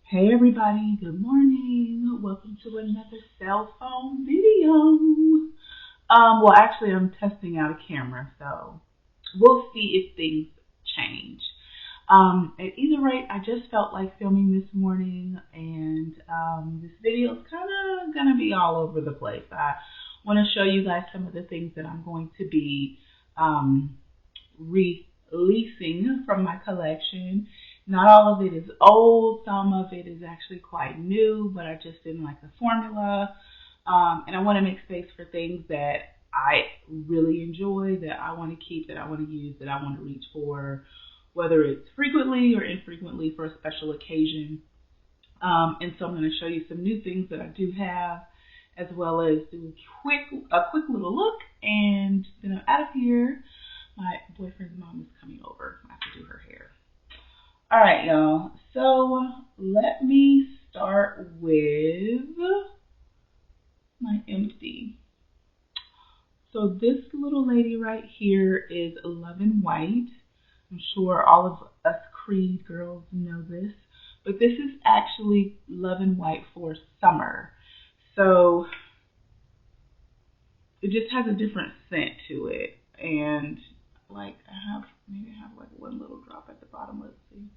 Hey everybody, good morning. Welcome to another cell phone video. Well actually I'm testing out a camera, so we'll see if things change. At either rate, I just felt like filming this morning and this video is kind of going to be all over the place. I want to show you guys some of the things that I'm going to be releasing from my collection. Not all of it is old, some of it is actually quite new, but I just didn't like the formula. And I want to make space for things that I really enjoy, that I want to keep, that I want to use, that I want to reach for, whether it's frequently or infrequently for a special occasion. And so I'm going to show you some new things that I do have, as well as do a quick little look. And then I'm out of here. My boyfriend's mom is coming over. I have to do her hair. All right, y'all. So let me start with my empty. So this little lady right here is Love and White. I'm sure all of us Creed girls know this, but this is actually Love and White for summer. So it just has a different scent to it, and like maybe I have like one little drop at the bottom. Let's see.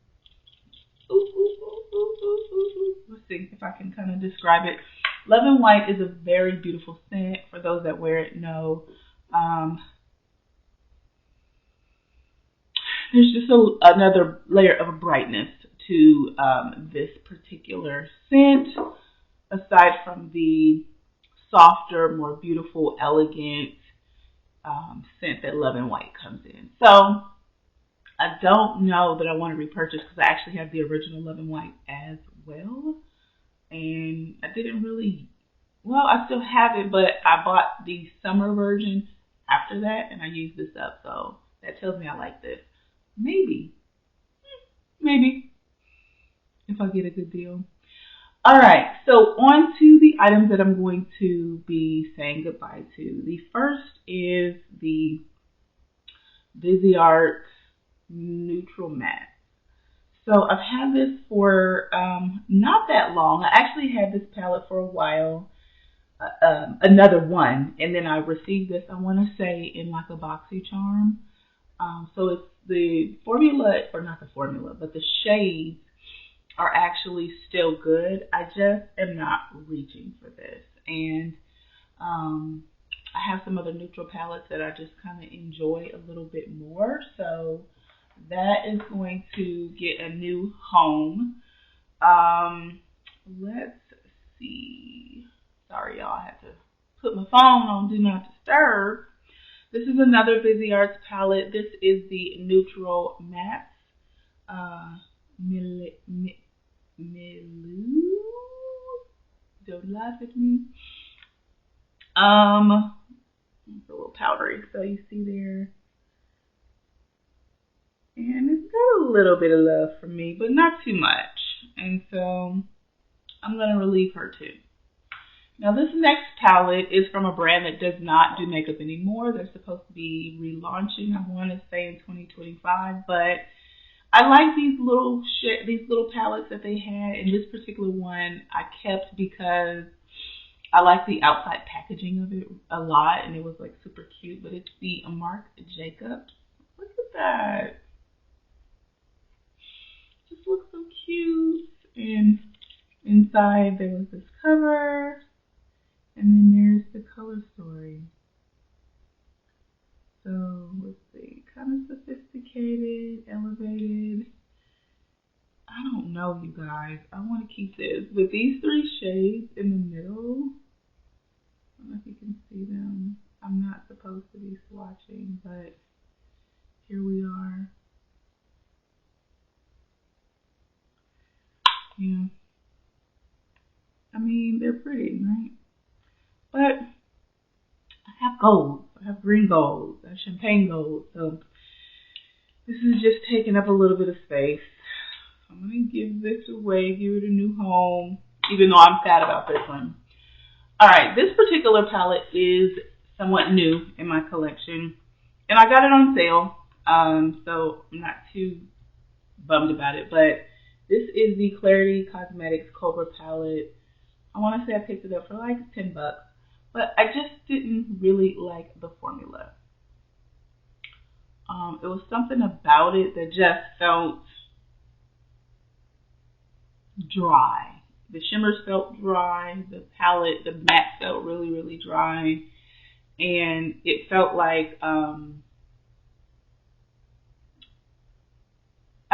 Let's see if I can kind of describe it. Love and White is a very beautiful scent. For those that wear it know. There's just another layer of brightness to this particular scent, aside from the softer, more beautiful, elegant scent that Love and White comes in. So I don't know that I want to repurchase because I actually have the original Love and White as well. And I didn't really, I still have it, but I bought the summer version after that and I used this up. So that tells me I like this. Maybe, if I get a good deal. All right, so on to the items that I'm going to be saying goodbye to. The first is the Viseart Neutral Matte. So I've had this for not that long. I actually had this palette for a while, another one, and then I received this, I want to say, in like a BoxyCharm. So it's the formula, or not the formula, but the shades are actually still good. I just am not reaching for this. And I have some other neutral palettes that I just kind of enjoy a little bit more. So that is going to get a new home. Let's see. Sorry, y'all. I had to put my phone on Do Not Disturb. This is another Viseart palette. This is the Neutral Matte. Don't laugh at me. It's a little powdery, so you see there. And it's got a little bit of love for me, but not too much. And so I'm going to relieve her too. Now this next palette is from a brand that does not do makeup anymore. They're supposed to be relaunching, I want to say, in 2025. But I like these little palettes that they had. And this particular one I kept because I like the outside packaging of it a lot. And it was like super cute. But it's the Marc Jacobs. Look at that. Just looks so cute. And inside there was this cover. And then there's the color story. So let's see, kind of sophisticated, elevated. I don't know, you guys. I want to keep this. With these three shades in the middle, I don't know if you can see them. I'm not supposed to be swatching, but here we are. Yeah. I mean, they're pretty, right? But I have gold. I have green gold. I have champagne gold. So this is just taking up a little bit of space. I'm going to give this away, give it a new home, even though I'm sad about this one. All right, this particular palette is somewhat new in my collection. And I got it on sale. So I'm not too bummed about it. But This is the Clarity Cosmetics Cobra palette. I want to say I picked it up for like $10, but I just didn't really like the formula. It was something about it that just felt dry. The shimmers felt dry. The palette, the matte felt really, really dry. And it felt like, I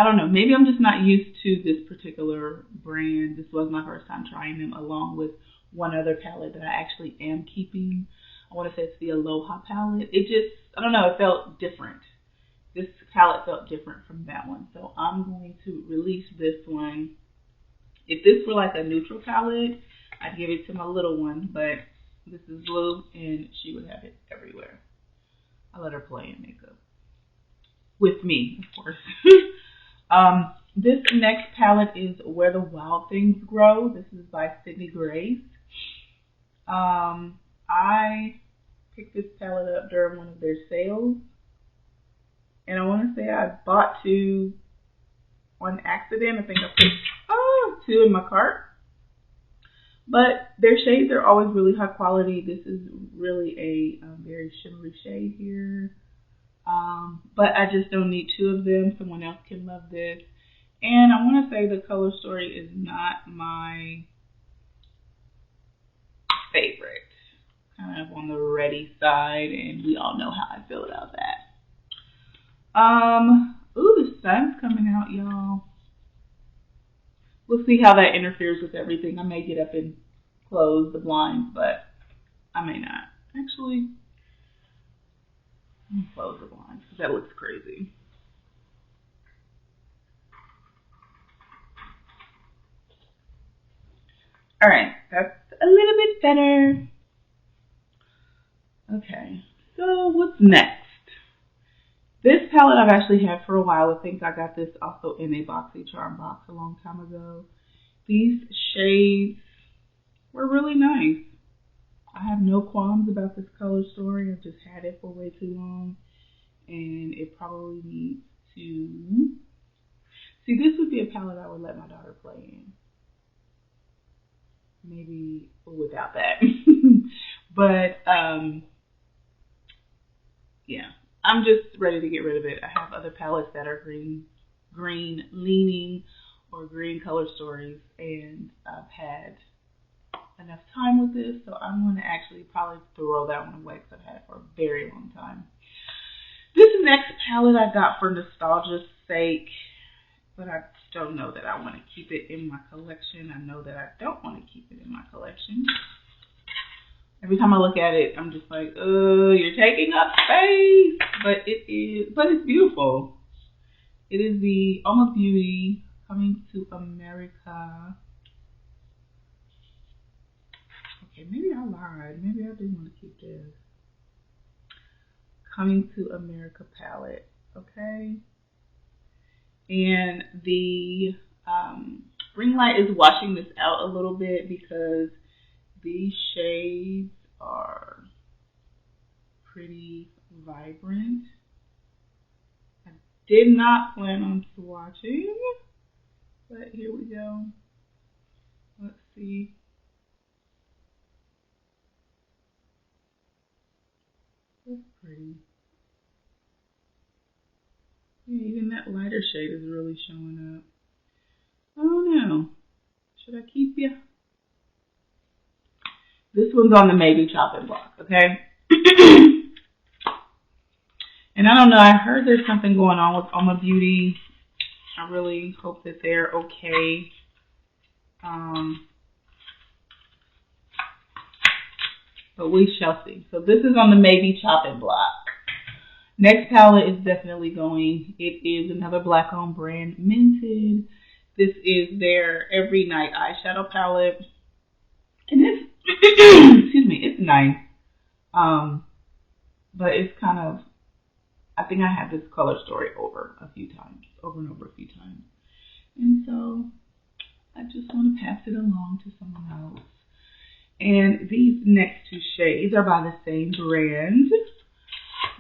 don't know, maybe I'm just not used to this particular brand. This was my first time trying them along with one other palette that I actually am keeping. I want to say it's the Aloha palette. It just, I don't know, it felt different. This palette felt different from that one. So I'm going to release this one. If this were like a neutral palette, I'd give it to my little one, but this is blue and she would have it everywhere. I let her play in makeup. With me, of course. This next palette is Where the Wild Things Grow. This is by Sydney Grace. I picked this palette up during one of their sales. And I want to say I bought two on accident. I think I put two in my cart. But their shades are always really high quality. This is really a very shimmery shade here. But I just don't need two of them. Someone else can love this. And I want to say the color story is not my favorite. Kind of on the reddy side, and we all know how I feel about that. Ooh, the sun's coming out, y'all. We'll see how that interferes with everything. I may get up and close the blinds, but I may not. Actually, let me close the blinds because that looks crazy. All right, that's a little bit better. Okay, so what's next? This palette I've actually had for a while. I think I got this also in a BoxyCharm box a long time ago. These shades were really nice. I have no qualms about this color story. I've just had it for way too long. And it probably needs to... See, this would be a palette I would let my daughter play in. Maybe without that. But, yeah. I'm just ready to get rid of it. I have other palettes that are green leaning or green color stories, and I've had enough time with this, so I'm going to actually probably throw that one away because I've had it for a very long time. This next palette I got for nostalgia's sake, but I don't know that I want to keep it in my collection. I know that I don't want to keep it in my collection. Every time I look at it, I'm just like, you're taking up space. But it's beautiful. It is the Oma Beauty Coming to America. Okay, maybe I lied. Maybe I do want to keep this. Coming to America palette. Okay. And the ring light is washing this out a little bit because these shades are pretty vibrant. I did not plan on swatching, but here we go. Let's see. That's pretty. Yeah, even that lighter shade is really showing up. I don't know. Should I keep you? This one's on the maybe chopping block, okay? And I don't know, I heard there's something going on with Oma Beauty. I really hope that they're okay. But we shall see. So this is on the maybe chopping block. Next palette is definitely going. It is another black-owned brand, Minted. This is their Every Night eyeshadow palette. And it's, excuse me, it's nice. But it's kind of, I think I had this color story over and over a few times. And so I just want to pass it along to someone else. And these next two shades are by the same brand,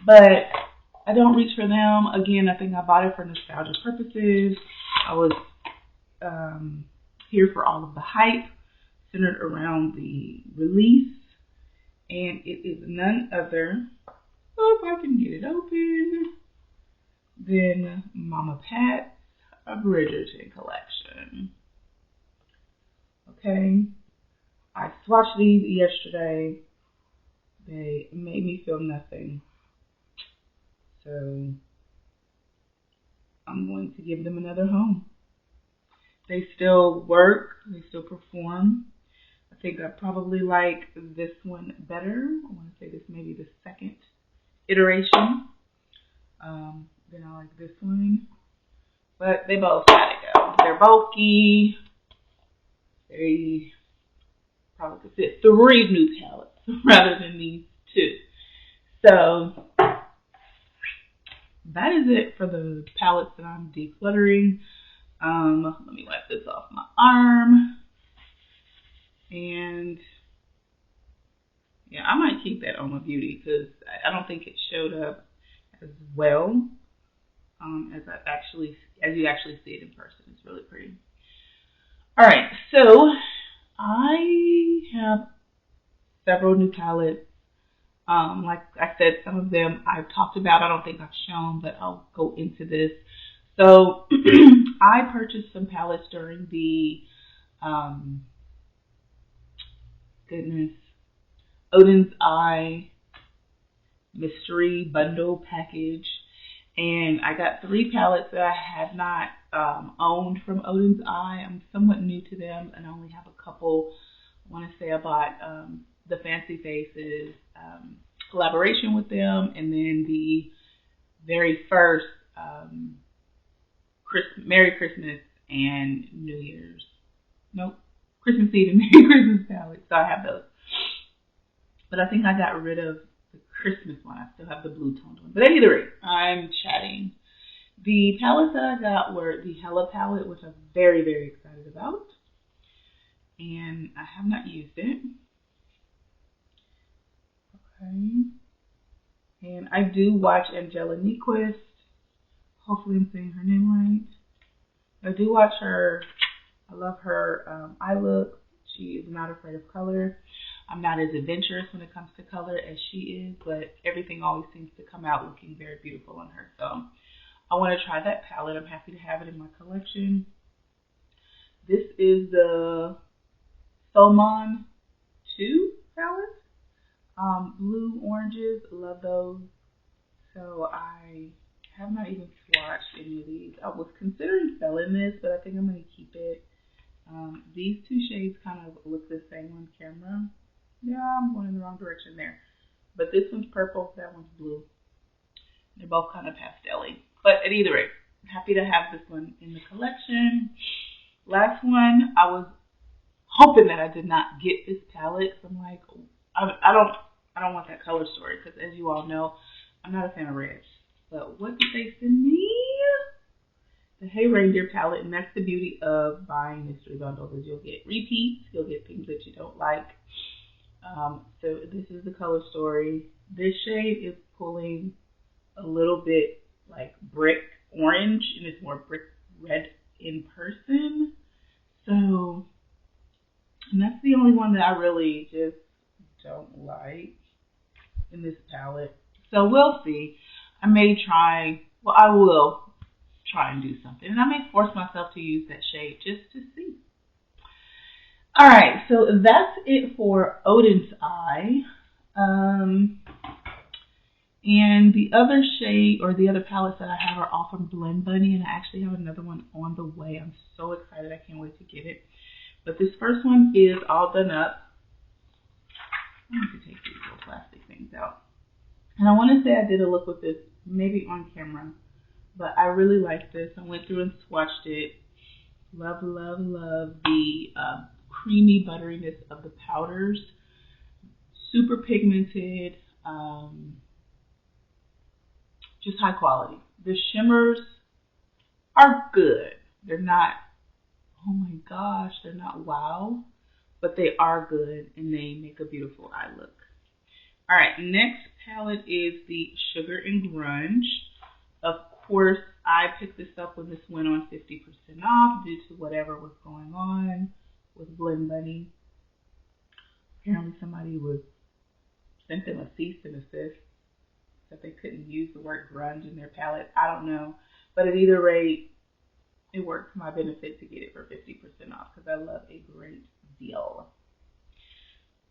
but I don't reach for them. Again, I think I bought it for nostalgia purposes. I was here for all of the hype centered around the release. And it is none other, if I can get it open, than Mama Pat's Bridgerton collection. Okay, I swatched these yesterday. They made me feel nothing. So I'm going to give them another home. They still work. They still perform. I think I probably like this one better. I want to say this may be the second iteration. Then I like this one. But they both gotta go. They're bulky. They probably could fit 3 new palettes rather than these 2. So that is it for the palettes that I'm decluttering. Let me wipe this off my arm. And yeah, I might keep that on my beauty because I don't think it showed up as well as you actually see it in person. It's really pretty. All right, so I have several new palettes. Like I said, some of them I've talked about. I don't think I've shown, but I'll go into this. So I purchased some palettes during the Odin's Eye mystery bundle package. And I got 3 palettes that I have not owned from Odin's Eye. I'm somewhat new to them and I only have a couple. I want to say I bought the Fancy Faces collaboration with them, and then the very first Merry Christmas and New Year's. Nope. Christmas Eve and Merry Christmas palette. So I have those. But I think I got rid of the Christmas one. I still have the blue toned one. But at any rate, I'm chatting. The palettes that I got were the Hella palette, which I'm very, very excited about. And I have not used it. Okay. And I do watch Angela Nyquist. Hopefully I'm saying her name right. I do watch her. I love her eye look. She is not afraid of color. I'm not as adventurous when it comes to color as she is, but everything always seems to come out looking very beautiful on her. So I want to try that palette. I'm happy to have it in my collection. This is the Solmon 2 palette. Blue oranges, love those. So I have not even swatched any of these. I was considering selling this, but I think I'm going to keep it. These 2 shades kind of look the same on camera. Yeah, I'm going in the wrong direction there. But this one's purple, that one's blue. They're both kind of pastel-y. But at either rate, I'm happy to have this one in the collection. Last one, I was hoping that I did not get this palette. So I'm like, I don't want that color story because, as you all know, I'm not a fan of red. But what did they send me? The Hey Reindeer palette, and that's the beauty of buying mystery bundles, is you'll get repeats, you'll get things that you don't like. So this is the color story. This shade is pulling a little bit like brick orange, and it's more brick red in person. So, and that's the only one that I really just don't like in this palette. So we'll see. I will try and do something. And I may force myself to use that shade just to see. Alright, so that's it for Odin's Eye. And the other shade, or the other palettes that I have, are all from Blend Bunny, and I actually have another one on the way. I'm so excited. I can't wait to get it. But this first one is all done up. I have to take these little plastic things out. And I want to say I did a look with this, maybe on camera, but I really like this. I went through and swatched it. Love, love, love the creamy butteriness of the powders. Super pigmented. Just high quality. The shimmers are good. They're not, oh my gosh, they're not wow, but they are good and they make a beautiful eye look. All right, next palette is the Sugar and Grunge. Of course, I picked this up when this went on 50% off due to whatever was going on with Blend Bunny. Apparently somebody sent them a cease and desist that they couldn't use the word grunge in their palette. I don't know. But at either rate, it worked to my benefit to get it for 50% off because I love a great deal.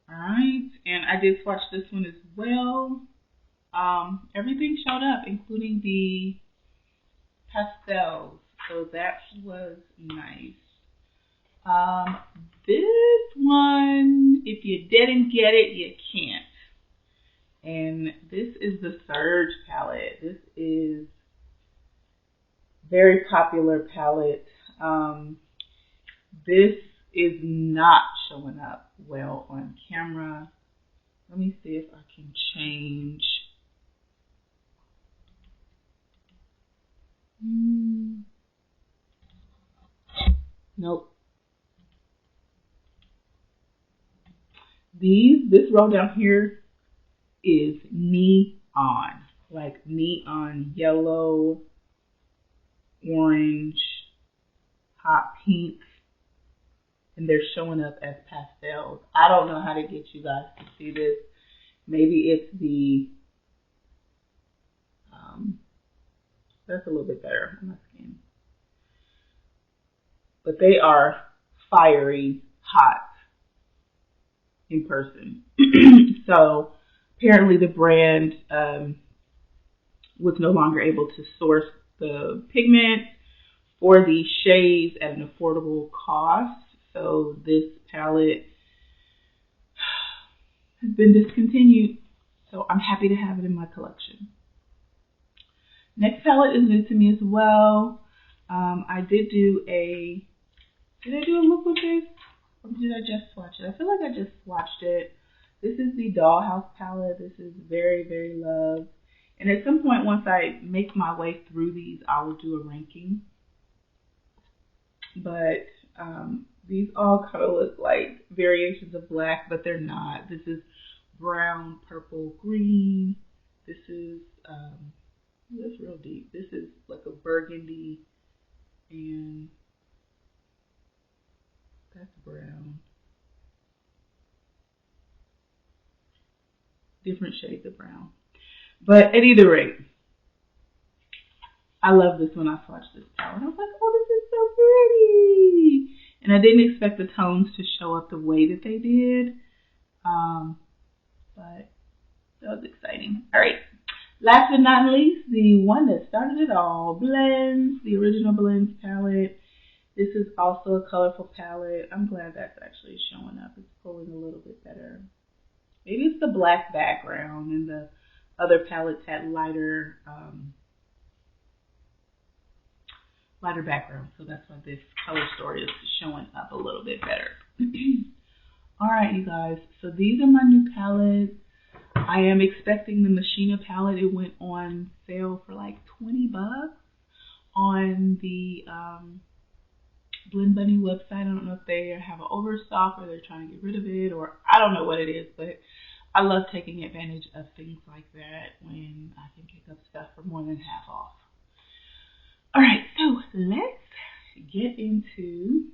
Alright, and I did swatch this one as well. Everything showed up, including the pastels. So that was nice. This one, if you didn't get it, you can't. And this is the Surge palette. This is very popular palette. This is not showing up well on camera. Let me see if I can change. Nope. This row down here is neon, like neon yellow, orange, hot pink, and they're showing up as pastels. I don't know how to get you guys to see this. Maybe it's the, that's a little bit better on my skin. But they are fiery hot in person. So apparently the brand was no longer able to source the pigment for these shades at an affordable cost. So this palette has been discontinued. So I'm happy to have it in my collection. Next palette is new to me as well. I did I do a look with this? Or did I just swatch it? I feel like I just swatched it. This is the Dollhouse palette. This is very, very loved. And at some point, once I make my way through these, I will do a ranking. But these all kind of look like variations of black, but they're not. This is brown, purple, green. This is, that's real deep. This is like a burgundy, and that's brown. Different shades of brown. But at either rate, I love this when I swatched this palette. I was like, oh, this is so pretty. And I didn't expect the tones to show up the way that they did. But that was exciting. All right. Last but not least, the one that started it all, Blends, the original Blends palette. This is also a colorful palette. I'm glad that's actually showing up. It's pulling a little bit better. Maybe it's the black background and the other palettes had lighter background. So that's why this color story is showing up a little bit better. All right, you guys. So these are my new palettes. I am expecting the Machina palette. It went on sale for like $20 on the Blend Bunny website. I don't know if they have an overstock or they're trying to get rid of it, or I don't know what it is, but I love taking advantage of things like that when I can pick up stuff for more than half off. All right, so let's get into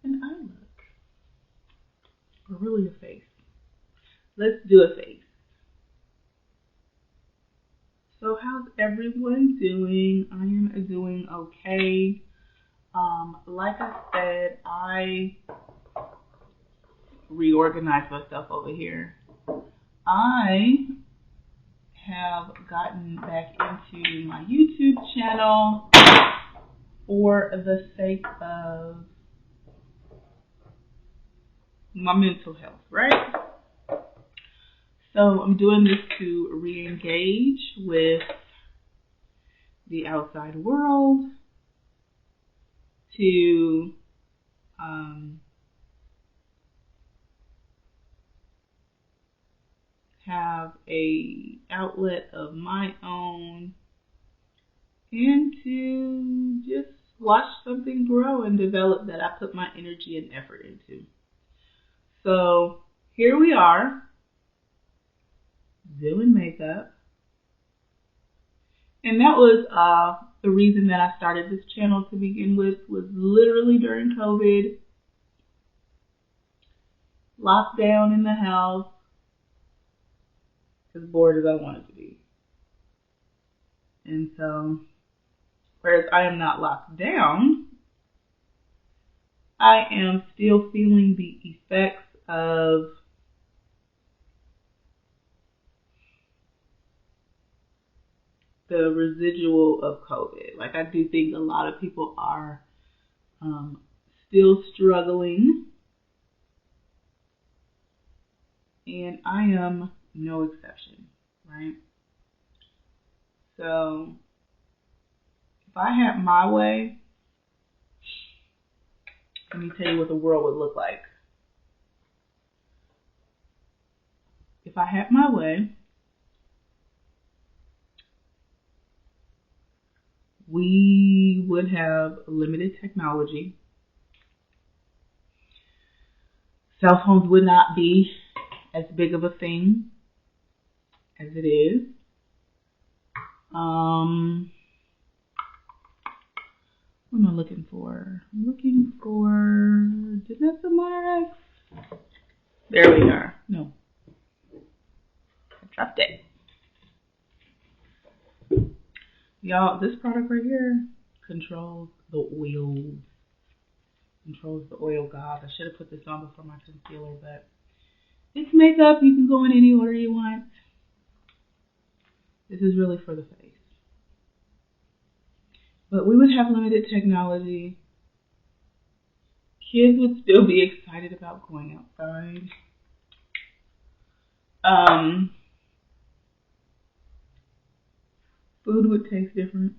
an eye look, or really a face. Let's do a face. So how's everyone doing? I am doing okay. Like I said, I reorganized myself over here. I have gotten back into my YouTube channel for the sake of my mental health, right? So I'm doing this to re-engage with the outside world, to have a outlet of my own, and to just watch something grow and develop that I put my energy and effort into. So here we are, doing makeup, And that was the reason that I started this channel to begin with, was literally during COVID, locked down in the house, as bored as I wanted to be. And so, whereas I am not locked down, I am still feeling the effects of the residual of COVID. Like, I do think a lot of people are still struggling, and I am no exception, right? So, if I had my way, let me tell you what the world would look like. If I had my way, we would have limited technology. Cell phones would not be as big of a thing as it is. What am I looking for? I'm looking for Janessa Marx. There we are. No. I dropped it. Y'all, this product right here controls the oils. Controls the oil gods. I should have put this on before my concealer, but it's makeup. You can go in any order you want. This is really for the face. But we would have limited technology. Kids would still be excited about going outside. Food would taste different.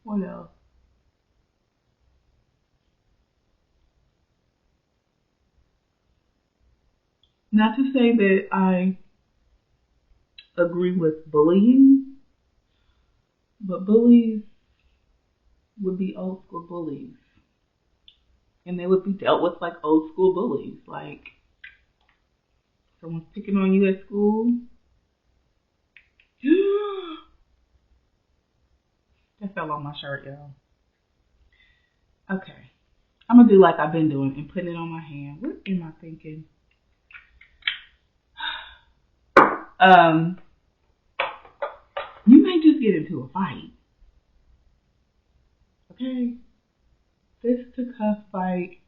What else? Not to say that I agree with bullying, but bullies would be old school bullies. And they would be dealt with like old school bullies. Like, someone's picking on you at school. That fell on my shirt, y'all. Okay. I'm going to do like I've been doing and putting it on my hand. What am I thinking? You may just get into a fight. Okay? Fist to cuff fight.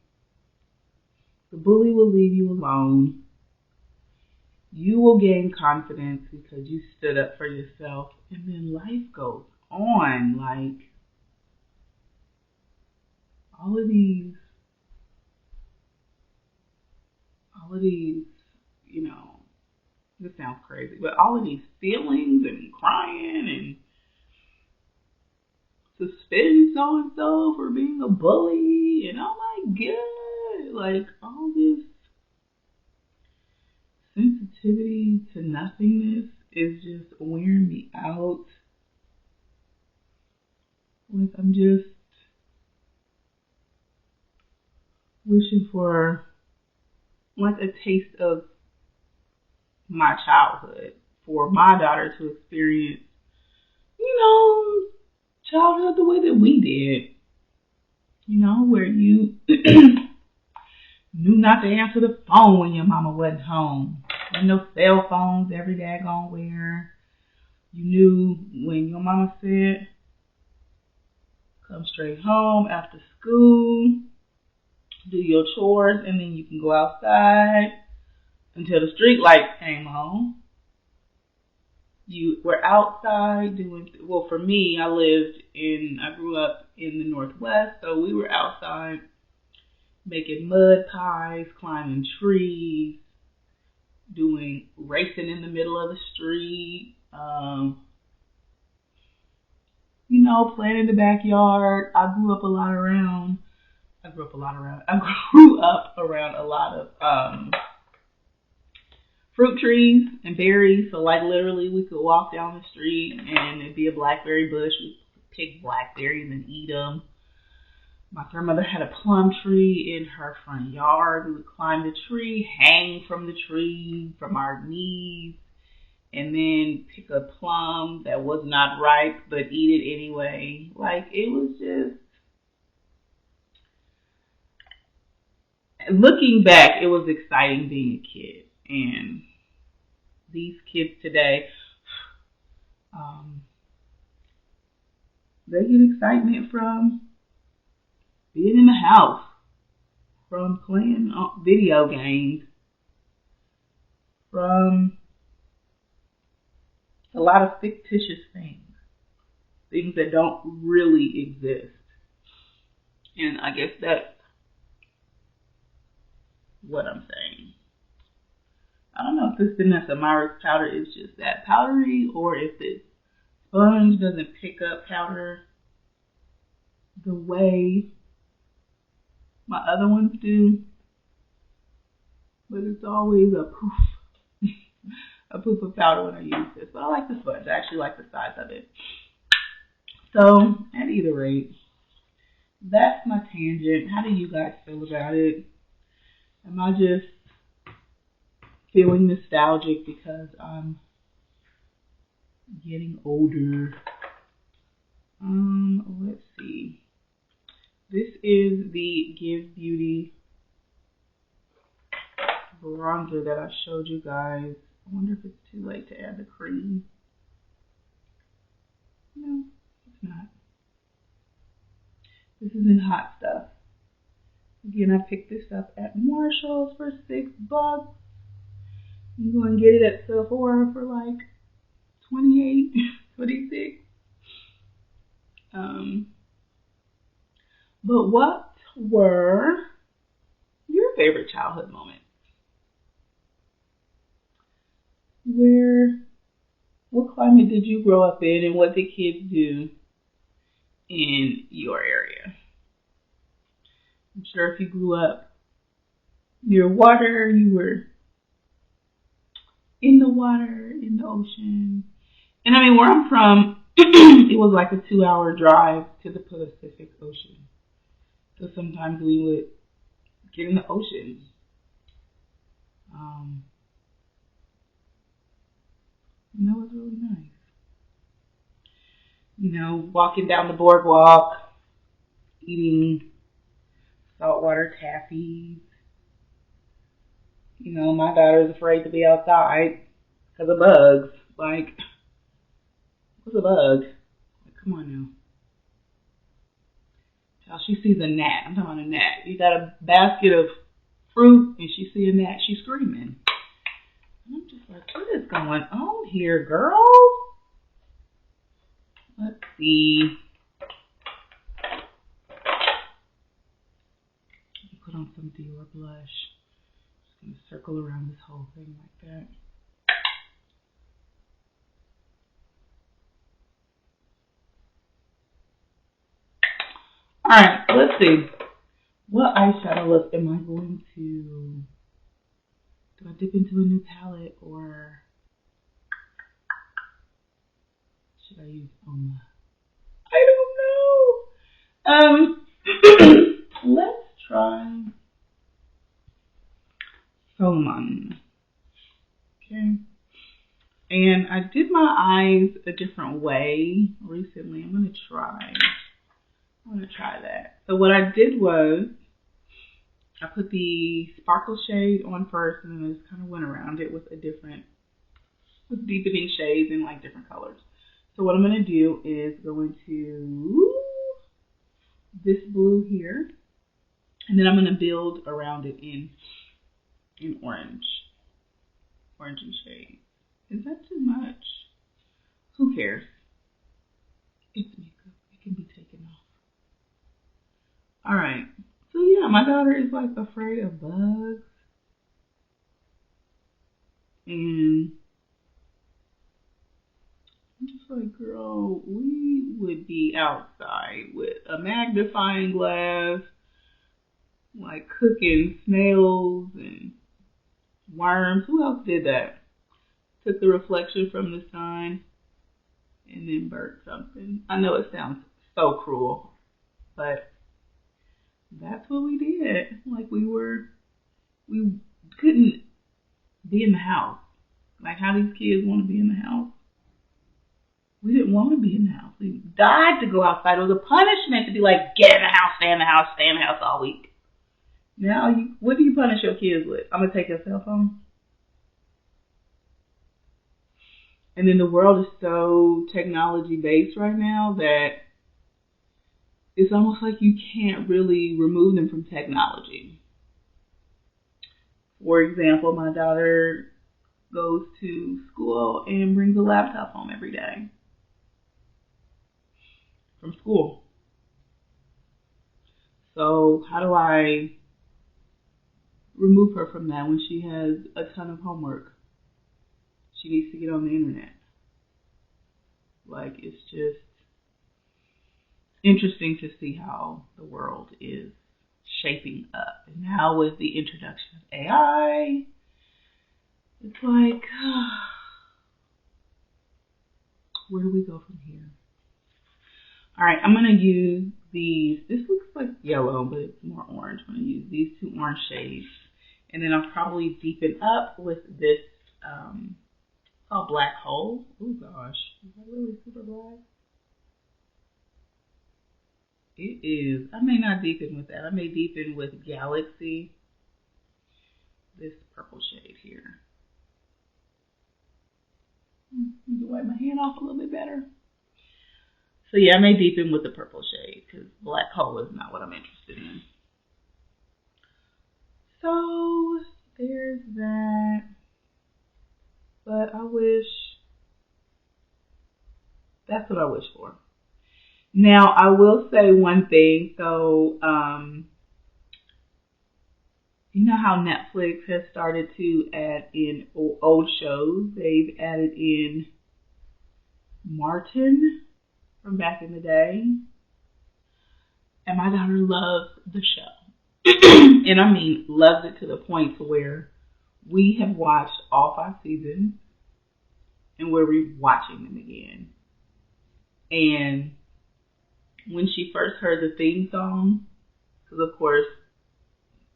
The bully will leave you alone. You will gain confidence because you stood up for yourself. And then life goes on. Like, all of these, you know, this sounds crazy, but all of these feelings and crying and suspending so-and-so for being a bully and oh my God, like all this sensitivity to nothingness is just wearing me out. Like, I'm just wishing for like a taste of my childhood, for my daughter to experience, you know, childhood the way that we did. You know, where you knew not to answer the phone when your mama wasn't home. There no cell phones every daggone where. You knew when your mama said, come straight home after school, do your chores, and then you can go outside until the street lights came on. You were outside doing, well, for me, I grew up in the Northwest, so we were outside making mud pies, climbing trees, racing in the middle of the street, you know, playing in the backyard. I grew up around a lot of fruit trees and berries. So like literally we could walk down the street and it'd be a blackberry bush. We'd pick blackberries and eat them. My grandmother had a plum tree in her front yard. We would climb the tree, hang from the tree from our knees, and then pick a plum that was not ripe but eat it anyway. Like, it was just, looking back, it was exciting being a kid. And these kids today, um, they get excitement from being in the house, from playing video games, from a lot of fictitious things that don't really exist. And I guess that's what I'm saying. I don't know if this Vanessa Myers powder is just that powdery, or if the sponge doesn't pick up powder the way my other ones do. But it's always a poof. A poof of powder when I use this. But I like the sponge. I actually like the size of it. So, at either rate, that's my tangent. How do you guys feel about it? Am I just feeling nostalgic because I'm getting older? Let's see. This is the Give Beauty bronzer that I showed you guys. I wonder if it's too late to add the cream. No, it's not. This is in Hot Stuff. Again, I picked this up at Marshall's for $6. You can go and get it at Sephora for like $28, $26. But what were your favorite childhood moments? What climate did you grow up in, and what did kids do in your area? I'm sure if you grew up near water, you were in the water, in the ocean. And I mean, where I'm from, it was like a 2-hour drive to the Pacific Ocean. So sometimes we would get in the ocean. And that was really nice. You know, walking down the boardwalk, eating saltwater taffy. You know, my daughter's afraid to be outside because of bugs. Like, what's a bug? Like, come on now. Child, she sees a gnat. I'm talking about a gnat. You got a basket of fruit and she sees a gnat. She's screaming. And I'm just like, what is going on here, girl? Let's see. Put on some Dior blush. Just gonna circle around this whole thing like that. Alright, let's see. What eyeshadow look am I going to... Do I dip into a new palette, or should I use Oma? I don't know. Let's try Solomon. Okay. And I did my eyes a different way recently. I'm gonna try that. So what I did was I put the sparkle shade on first, and then just kind of went around it with deepening shades in like different colors. So what I'm going to do is go into this blue here, and then I'm going to build around it in orangey shade. Is that too much? Who cares? It's makeup. It can be taken off. All right. So yeah, my daughter is like afraid of bugs. And I'm just like, girl, we would be outside with a magnifying glass, like cooking snails and worms. Who else did that? Took the reflection from the sun and then burnt something. I know it sounds so cruel, but That's what we did. Like we couldn't be in the house. Like how these kids want to be in the house. We didn't want to be in the house. We died to go outside. It was a punishment to be like, get in the house, stay in the house, stay in the house all week. Now, what do you punish your kids with? I'm going to take your cell phone. And then the world is so technology based right now that it's almost like you can't really remove them from technology. For example, my daughter goes to school and brings a laptop home every day from school. So how do I remove her from that when she has a ton of homework? She needs to get on the internet. Like, it's just interesting to see how the world is shaping up. And now with the introduction of AI, it's like, where do we go from here? All right, I'm going to use these. This looks like yellow, but it's more orange. I'm going to use these two orange shades. And then I'll probably deepen up with this called Black Hole. Oh, gosh. Is that really super black? It is. I may not deepen with that. I may deepen with Galaxy. This purple shade here. Let me wipe my hand off a little bit better. So yeah, I may deepen with the purple shade because Black Hole is not what I'm interested in. So there's that. But I wish, that's what I wish for. Now I will say one thing. So, you know how Netflix has started to add in old shows? They've added in Martin from back in the day. And my daughter loves the show. And I mean, loves it to the point to where we have watched all 5 seasons and we're rewatching them again. And when she first heard the theme song, because of course,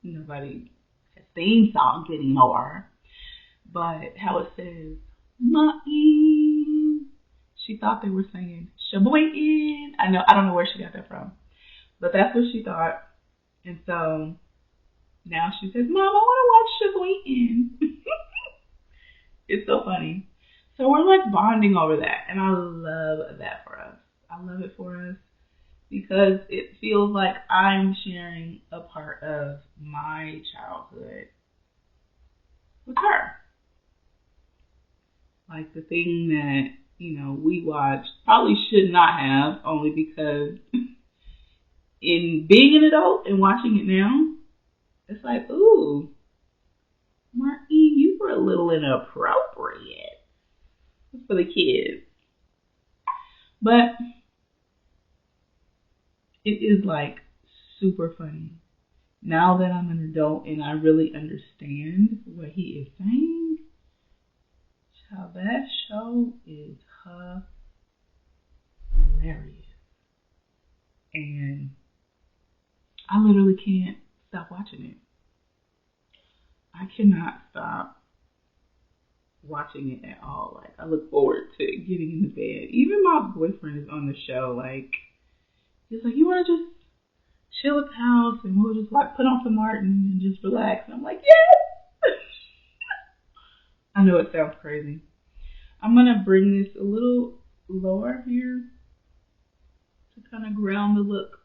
nobody has theme songs anymore, but how it says, Martin, she thought they were singing Shaboyin. I don't know where she got that from, but that's what she thought. And so now she says, Mom, I want to watch Shaboyin. It's so funny. So we're like bonding over that, and I love that for us. I love it for us because it feels like I'm sharing a part of my childhood with her. Like the thing that, we watched probably should not have, only because in being an adult and watching it now, it's like, ooh, Martin, you were a little inappropriate for the kids. But it is like super funny. Now that I'm an adult and I really understand what he is saying, child, that show is hilarious. And I literally can't stop watching it. I cannot stop watching it at all. Like, I look forward to getting in the bed. Even my boyfriend is on the show. Like, he's like, you want to just chill at the house and we'll just like put on some Martin and just relax. And I'm like, yes! I know it sounds crazy. I'm going to bring this a little lower here to kind of ground the look.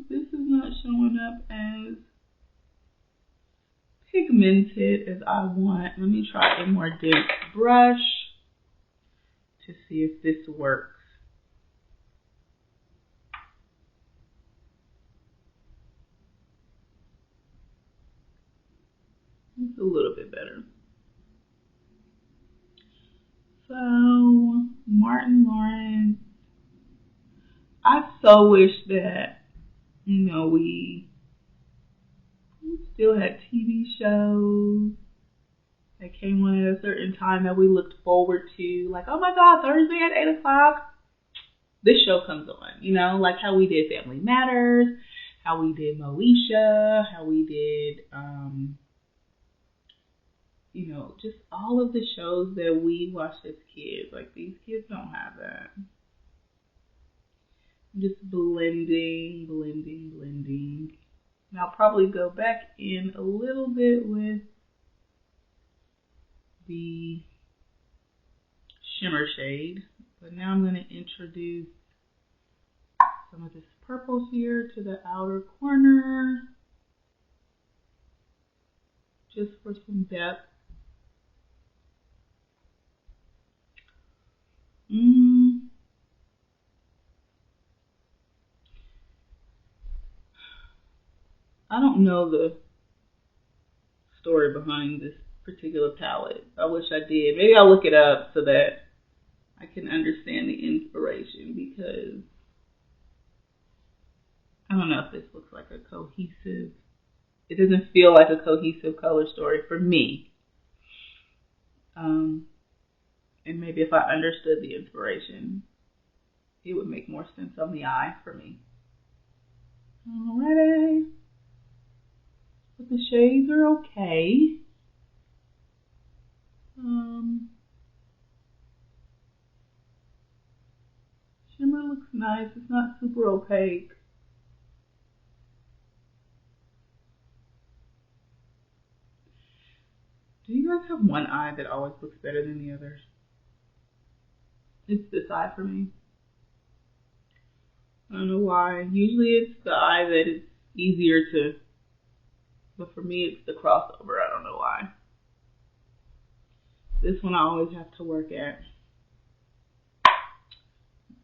This is not showing up as pigmented as I want. Let me try a more dense brush to see if this works. It's a little bit better. So, Martin Lawrence. I so wish that, we still had TV shows that came on at a certain time that we looked forward to. Like, oh my God, Thursday at 8 o'clock. this show comes on, you know, like how we did Family Matters, how we did Moesha, how we did, you know, just all of the shows that we watched as kids. Like, these kids don't have that. Just blending, blending, blending. And I'll probably go back in a little bit with the shimmer shade. But now I'm going to introduce some of this purple here to the outer corner, just for some depth. I don't know the story behind this particular palette. I wish I did. Maybe I'll look it up so that I can understand the inspiration, because I don't know if this looks like a cohesive, it doesn't feel like a cohesive color story for me. And maybe if I understood the inspiration, it would make more sense on the eye for me. Alrighty. But the shades are okay. Shimmer looks nice. It's not super opaque. Do you guys have one eye that always looks better than the others? It's this eye for me. I don't know why. Usually it's the eye that is easier to, but for me it's the crossover. I don't know why. This one I always have to work at.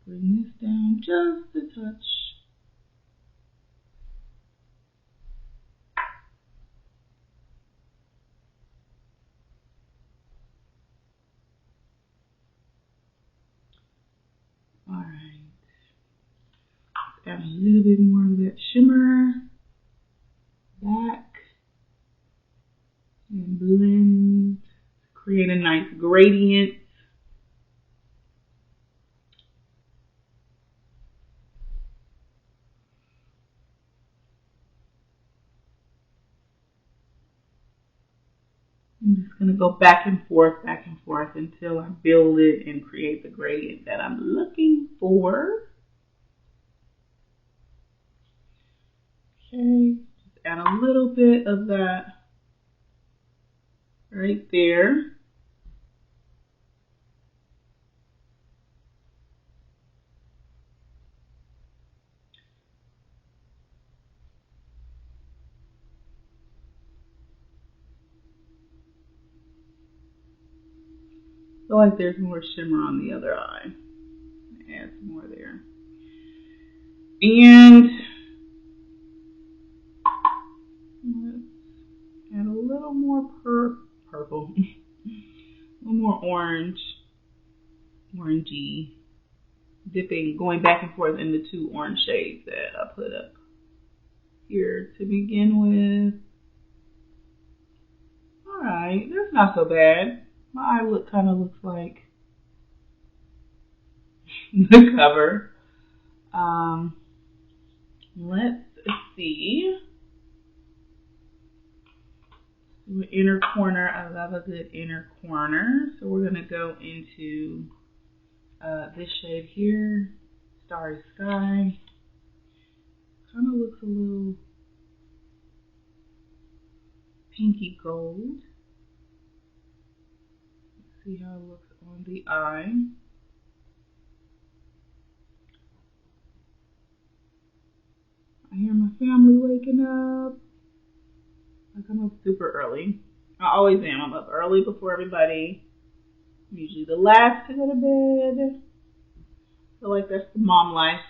Bring this down just a touch. Alright. Add a little bit more of that shimmer back and blend. Create a nice gradient. I'm just going to go back and forth until I build it and create the gradient that I'm looking for. Okay, just add a little bit of that right there. I feel like there's more shimmer on the other eye. Add some more there. And let's add a little more purple. A little more orange. Orangey. Dipping, going back and forth in the two orange shades that I put up here to begin with. Alright, that's not so bad. My eye kind of looks like the cover. Let's see. Inner corner. I love a good inner corner. So we're going to go into this shade here, Starry Sky. Kind of looks a little pinky gold. Let's see how it looks on the eye. I hear my family waking up. Like, I'm up super early. I always am. I'm up early before everybody. I'm usually the last to go to bed. I feel like that's the mom life.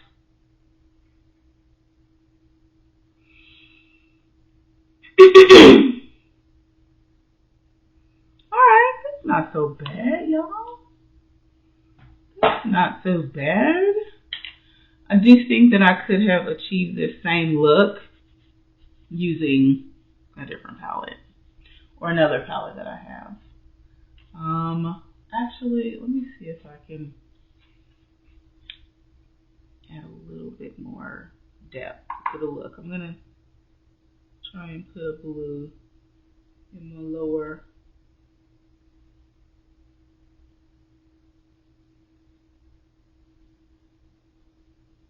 Alright, that's not so bad, y'all. That's not so bad. I do think that I could have achieved this same look using a different palette or another palette that I have. Actually, let me see if I can add a little bit more depth to the look. I'm gonna try and put a blue in the lower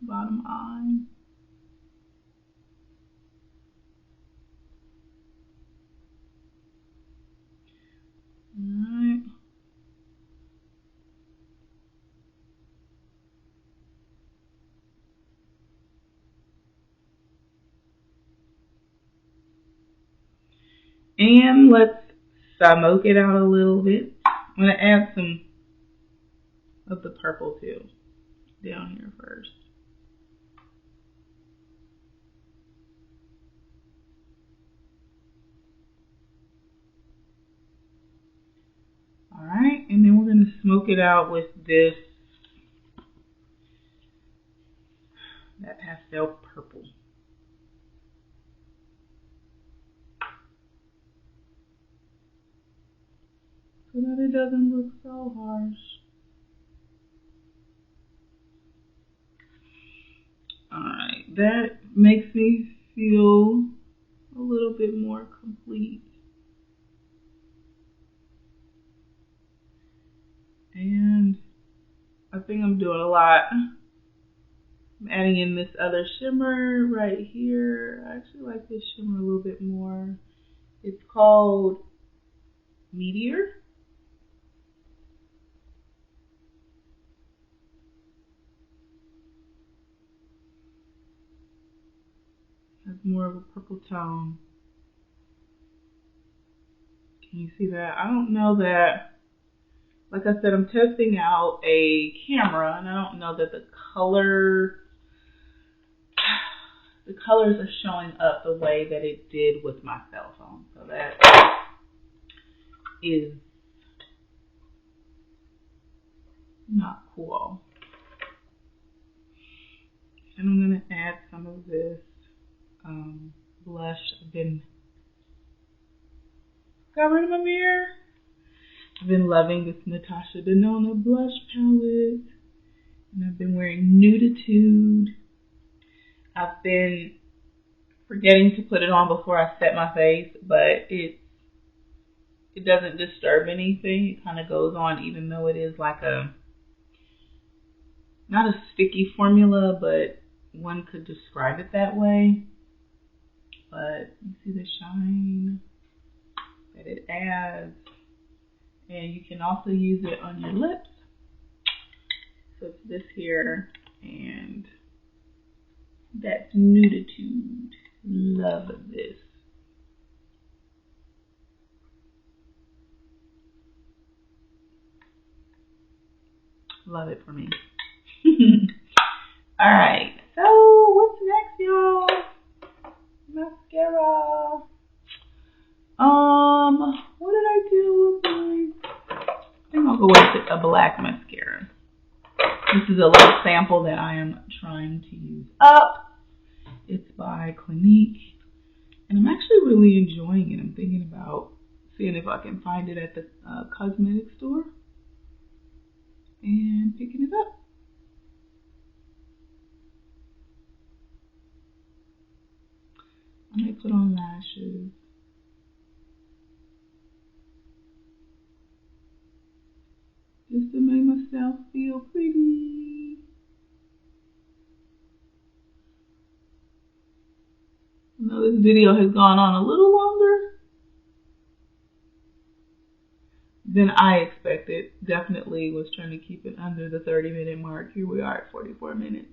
bottom eye. Alright. And let's smoke it out a little bit. I'm going to add some of the purple too down here first. Alright, and then we're going to smoke it out with that pastel purple. So that it doesn't look so harsh. Alright, that makes me feel a little bit more complete. And I think I'm doing a lot. I'm adding in this other shimmer right here. I actually like this shimmer a little bit more. It's called Meteor. Has more of a purple tone. Can you see that? I don't know that, like I said, I'm testing out a camera and I don't know that the colors are showing up the way that it did with my cell phone. So that is not cool. And I'm going to add some of this blush. Got rid of my mirror. I've been loving this Natasha Denona blush palette. And I've been wearing Nuditude. I've been forgetting to put it on before I set my face, but it doesn't disturb anything. It kind of goes on even though it is like not a sticky formula, but one could describe it that way. But you see the shine that it adds. And you can also use it on your lips. So it's this here, and that's Nuditude. Love this. Love it for me. Alright, so what's next, y'all? Mascara. What did I do with mine? I think I'll go with a black mascara. This is a little sample that I am trying to use up. It's by Clinique. And I'm actually really enjoying it. I'm thinking about seeing if I can find it at the cosmetic store and picking it up. I may put on lashes. Just to make myself feel pretty. I know this video has gone on a little longer than I expected. Definitely was trying to keep it under the 30-minute mark. Here we are at 44 minutes.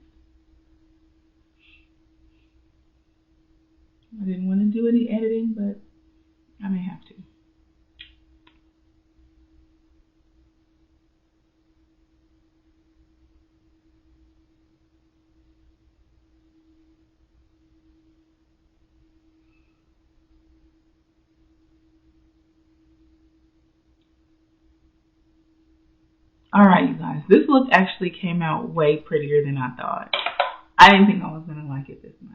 I didn't want to do any editing, but I may have to. Alright, you guys. This look actually came out way prettier than I thought. I didn't think I was going to like it this much.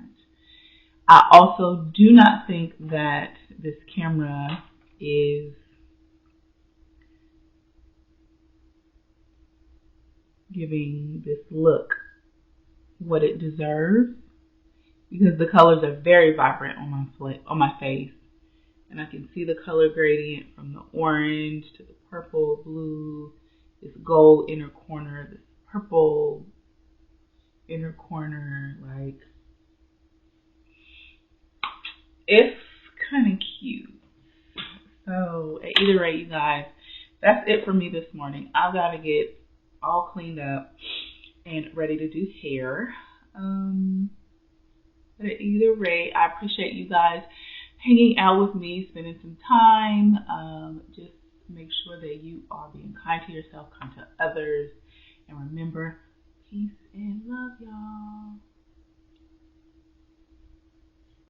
I also do not think that this camera is giving this look what it deserves, because the colors are very vibrant on my face. And I can see the color gradient from the orange to the purple, blue, this gold inner corner, this purple inner corner. Like, it's kind of cute. So at either rate, you guys, that's it for me this morning. I've got to get all cleaned up and ready to do hair. But at either rate, I appreciate you guys hanging out with me, spending some time. Just make sure that you are being kind to yourself, kind to others. And remember, peace and love, y'all.